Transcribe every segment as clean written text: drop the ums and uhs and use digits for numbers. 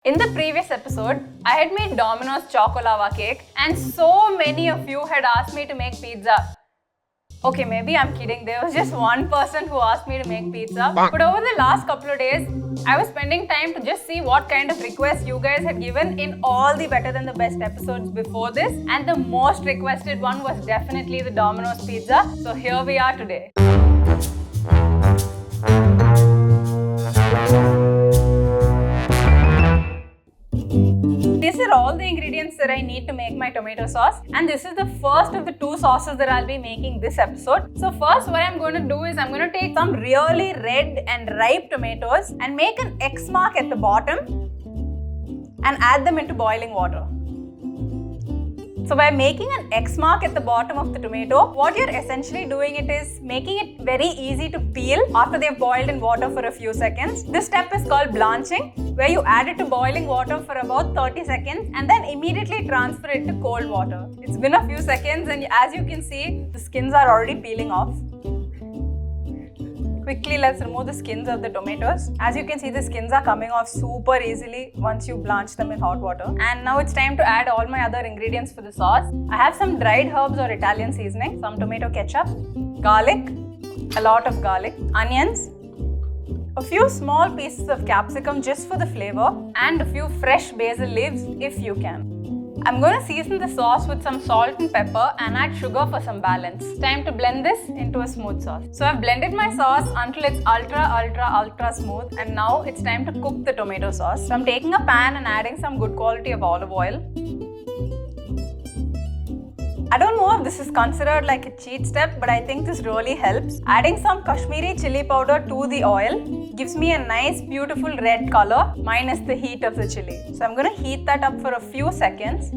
In the previous episode, I had made Domino's chocolava cake and so many of you had asked me to make pizza. Okay, maybe I'm kidding. There was just one person who asked me to make pizza. But over the last couple of days, I was spending time to just see what kind of requests you guys had given in all the Better Than the Best episodes before this. And the most requested one was definitely the Domino's pizza. So here we are today. These are all the ingredients that I need to make my tomato sauce, and this is the first of the two sauces that I'll be making this episode. So first what I'm going to do is I'm going to take some really red and ripe tomatoes and make an X mark at the bottom and add them into boiling water. So by making an X mark at the bottom of the tomato, what you're essentially doing is making it very easy to peel after they've boiled in water for a few seconds. This step is called blanching, where you add it to boiling water for about 30 seconds and then immediately transfer it to cold water. It's been a few seconds and as you can see, the skins are already peeling off. Quickly, let's remove the skins of the tomatoes. As you can see, the skins are coming off super easily once you blanch them in hot water. And now it's time to add all my other ingredients for the sauce. I have some dried herbs or Italian seasoning, some tomato ketchup, garlic, a lot of garlic, onions, a few small pieces of capsicum just for the flavor, and a few fresh basil leaves if you can. I'm going to season the sauce with some salt and pepper and add sugar for some balance. It's time to blend this into a smooth sauce. So I've blended my sauce until it's ultra smooth, and now it's time to cook the tomato sauce. So I'm taking a pan and adding some good quality of olive oil. I don't know if this is considered like a cheat step, but I think this really helps. Adding some Kashmiri chili powder to the oil gives me a nice beautiful red color minus the heat of the chili. So I'm going to heat that up for a few seconds.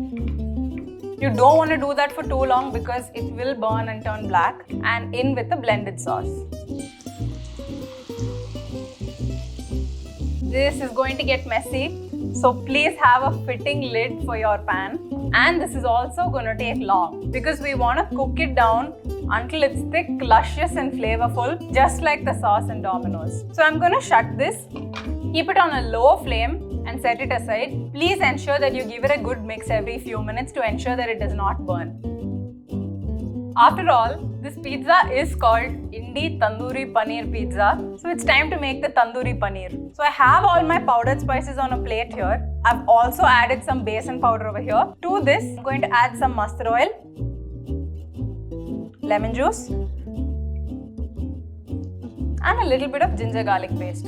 You don't want to do that for too long because it will burn and turn black, and in with the blended sauce. This is going to get messy, so please have a fitting lid for your pan. And this is also going to take long because we want to cook it down until it's thick, luscious and flavorful, just like the sauce in Domino's. So I'm going to shut this, keep it on a low flame and set it aside. Please ensure that you give it a good mix every few minutes to ensure that it does not burn. After all, this pizza is called Indi Tandoori Paneer pizza. So it's time to make the tandoori paneer. So I have all my powdered spices on a plate here. I've also added some besan powder over here. To this, I'm going to add some mustard oil, lemon juice, and a little bit of ginger garlic paste.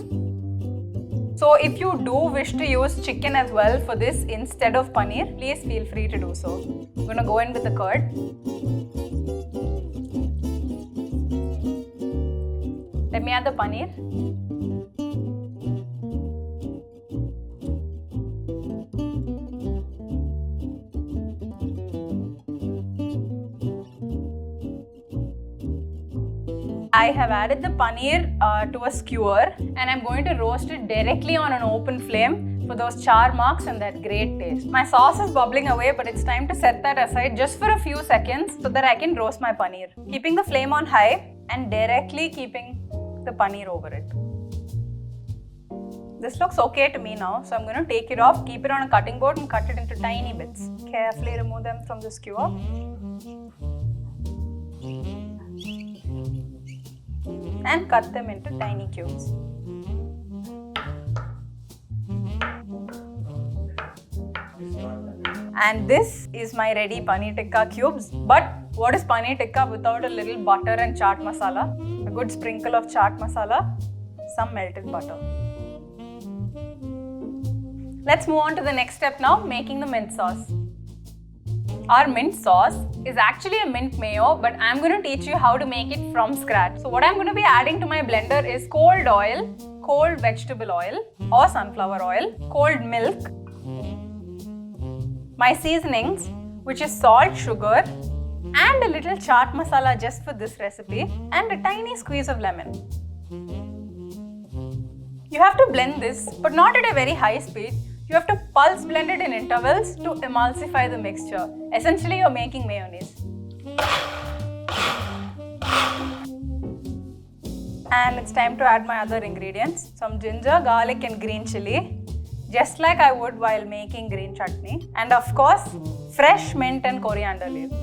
So if you do wish to use chicken as well for this instead of paneer, please feel free to do so. I'm going to go in with the curd. Let me add the paneer. I have added the paneer to a skewer and I'm going to roast it directly on an open flame for those char marks and that great taste. My sauce is bubbling away, but it's time to set that aside just for a few seconds so that I can roast my paneer. Keeping the flame on high and directly keeping the paneer over it. This looks okay to me now, so I'm going to take it off, keep it on a cutting board and cut it into tiny bits. Carefully remove them from the skewer. And cut them into tiny cubes. And this is my ready paneer tikka cubes. But what is paneer tikka without a little butter and chaat masala? A good sprinkle of chaat masala, some melted butter. Let's move on to the next step now, making the mint sauce. Our mint sauce is actually a mint mayo, but I'm going to teach you how to make it from scratch. So what I'm going to be adding to my blender is cold oil, cold vegetable oil or sunflower oil, cold milk, my seasonings, which is salt, sugar, and a little chaat masala just for this recipe, and a tiny squeeze of lemon. You have to blend this, but not at a very high speed. You have to pulse blend it in intervals to emulsify the mixture. Essentially, you're making mayonnaise. And it's time to add my other ingredients. Some ginger, garlic and green chili. just like I would while making green chutney. And of course, fresh mint and coriander leaves.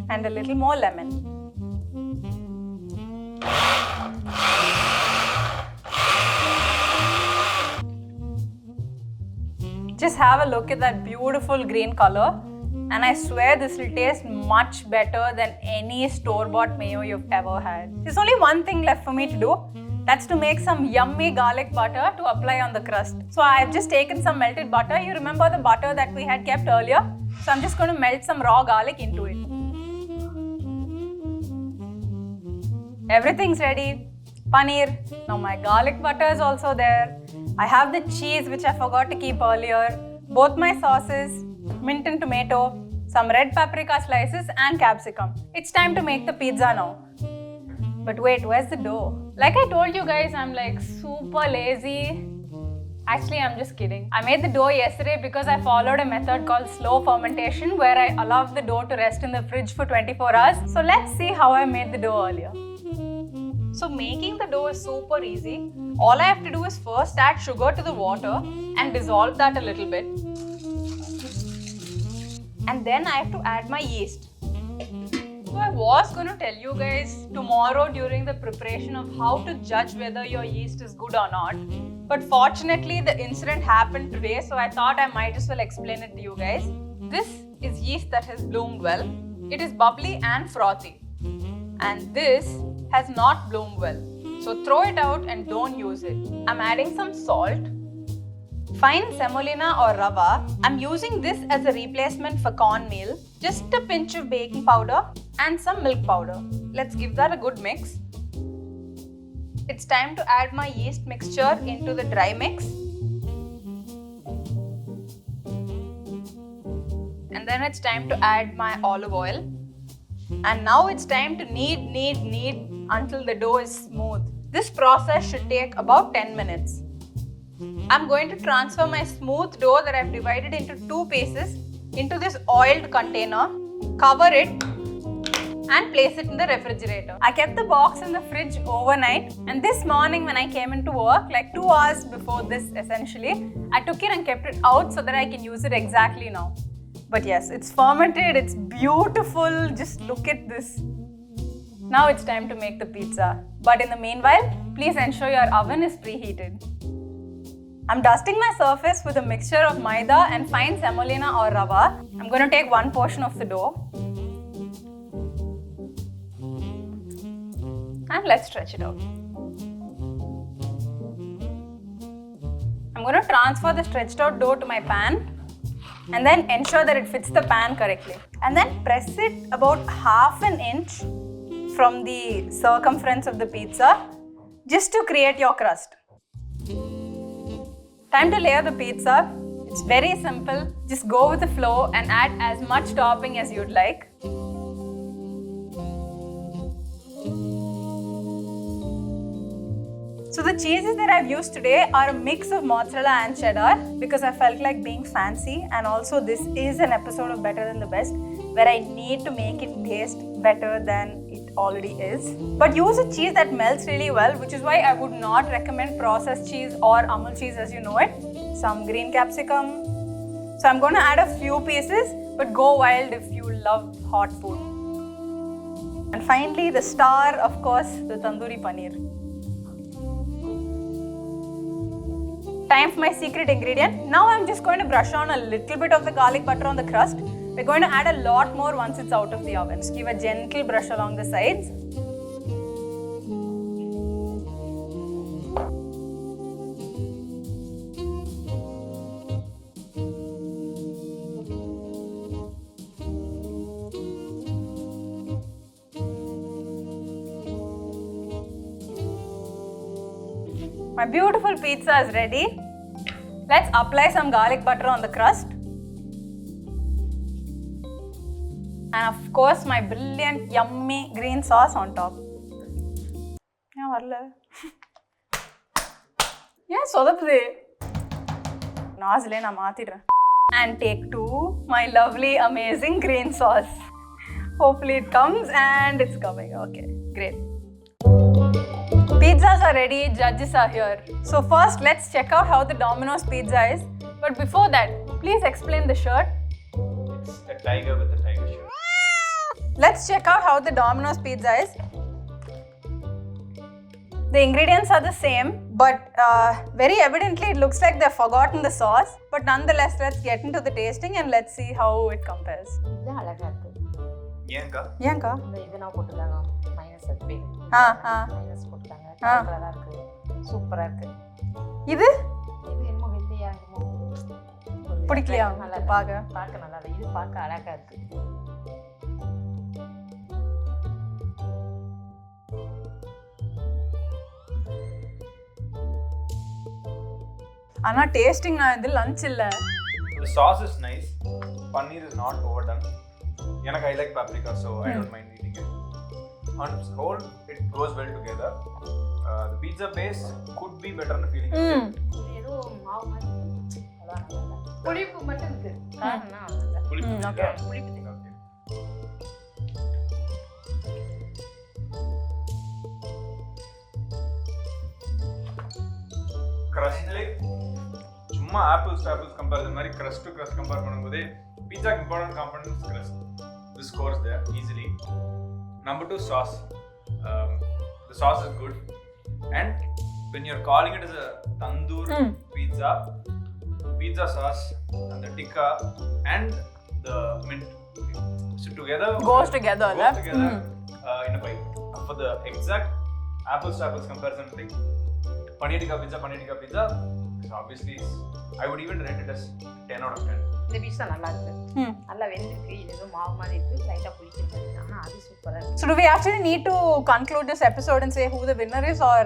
And a little more lemon. Just have a look at that beautiful green color, and I swear this will taste much better than any store-bought mayo you've ever had. There's only one thing left for me to do. That's to make some yummy garlic butter to apply on the crust. So I've just taken some melted butter. You remember the butter that we had kept earlier? So I'm just going to melt some raw garlic into it. Everything's ready. Paneer. Now my garlic butter is also there. I have the cheese which I forgot to keep earlier. Both my sauces, mint and tomato, some red paprika slices and capsicum. It's time to make the pizza now. But wait, where's the dough? Like I told you guys, I'm like super lazy. Actually, I'm just kidding. I made the dough yesterday because I followed a method called slow fermentation where I allowed the dough to rest in the fridge for 24 hours. So let's see how I made the dough earlier. So making the dough is super easy. All I have to do is first add sugar to the water and dissolve that a little bit. And then I have to add my yeast. So I was going to tell you guys tomorrow during the preparation of how to judge whether your yeast is good or not. But fortunately the incident happened today, so I thought I might as well explain it to you guys. This is yeast that has bloomed well. It is bubbly and frothy. And this has not bloomed well. So throw it out and don't use it. I'm adding some salt, fine semolina or rava. I'm using this as a replacement for cornmeal. Just a pinch of baking powder and some milk powder. Let's give that a good mix. It's time to add my yeast mixture into the dry mix. And then it's time to add my olive oil. And now it's time to knead until the dough is smooth. This process should take about 10 minutes. I'm going to transfer my smooth dough that I've divided into 2 pieces into this oiled container, cover it and place it in the refrigerator. I kept the box in the fridge overnight, and this morning when I came into work, like 2 hours before this essentially, I took it and kept it out so that I can use it exactly now. But yes, it's fermented, it's beautiful, just look at this. Now it's time to make the pizza. But in the meanwhile, please ensure your oven is preheated. I'm dusting my surface with a mixture of Maida and fine semolina or rava. I'm going to take one portion of the dough. And let's stretch it out. I'm going to transfer the stretched out dough to my pan and then ensure that it fits the pan correctly. And then press it about ½ an inch from the circumference of the pizza just to create your crust. Time to layer the pizza. It's very simple. Just go with the flow and add as much topping as you'd like. So the cheeses that I've used today are a mix of mozzarella and cheddar because I felt like being fancy, and also this is an episode of Better Than the Best where I need to make it taste better than it already is. But use a cheese that melts really well, which is why I would not recommend processed cheese or Amul cheese as you know it. Some green capsicum. So I'm going to add a few pieces, but go wild if you love hot food. And finally the star, of course, the tandoori paneer. Time for my secret ingredient. Now I'm just going to brush on a little bit of the garlic butter on the crust. We're going to add a lot more once it's out of the oven. Just give a gentle brush along the sides. My beautiful pizza is ready. Let's apply some garlic butter on the crust. And of course, my brilliant, yummy green sauce on top. And take 2, my lovely, amazing green sauce. Hopefully it comes, and it's coming. Okay, great. Pizzas are ready, judges are here. So first, let's check out how the Domino's pizza is. But before that, please explain the shirt. It's a tiger with a tiger shirt. Let's check out how the Domino's pizza is. The ingredients are the same, but very evidently it looks like they've forgotten the sauce. But nonetheless, let's get into the tasting and let's see how it compares. Yenka? Yenka? Super. இது பிடிக்கலையா பாக்க பார்க்க நல்லா இருக்கு. இது பார்க்க அழகா இருக்கு. ஆனா டேஸ்டிங் நான் இது லஞ்ச் இல்ல. The sauce is nice. Paneer is not overdone. I like paprika, so I don't mind eating it. On its whole, it goes well together. The pizza base could be better in the feeling. ஏதோ மாவு மாதிரி புளிப்பு மட்டும் இருக்கு. காரணம்னா புளிப்பு. Okay. புளிப்பு. Crust like சும்மா apples to apples comparison மாதிரி crust to crust compare பண்ணும்போது pizza important component is crust. This scores there easily. Number 2, sauce. The sauce is good, and when you're calling it as a tandoor pizza sauce and the tikka and the mint so together Goes together, in a bite. For the exact apples to apples comparison, like paneer tikka pizza, so obviously I would even rate it as 10 out of 10. இந்த பீஸா நல்லா இருக்கு. நல்லா வெந்திருக்கு. இது ஏதோ மாவு மாதிரி இருக்கு. லைட்டா புளிக்குது. ஆனா அது சூப்பரா இருக்கு. So do we actually need to conclude this episode and say who the winner is, or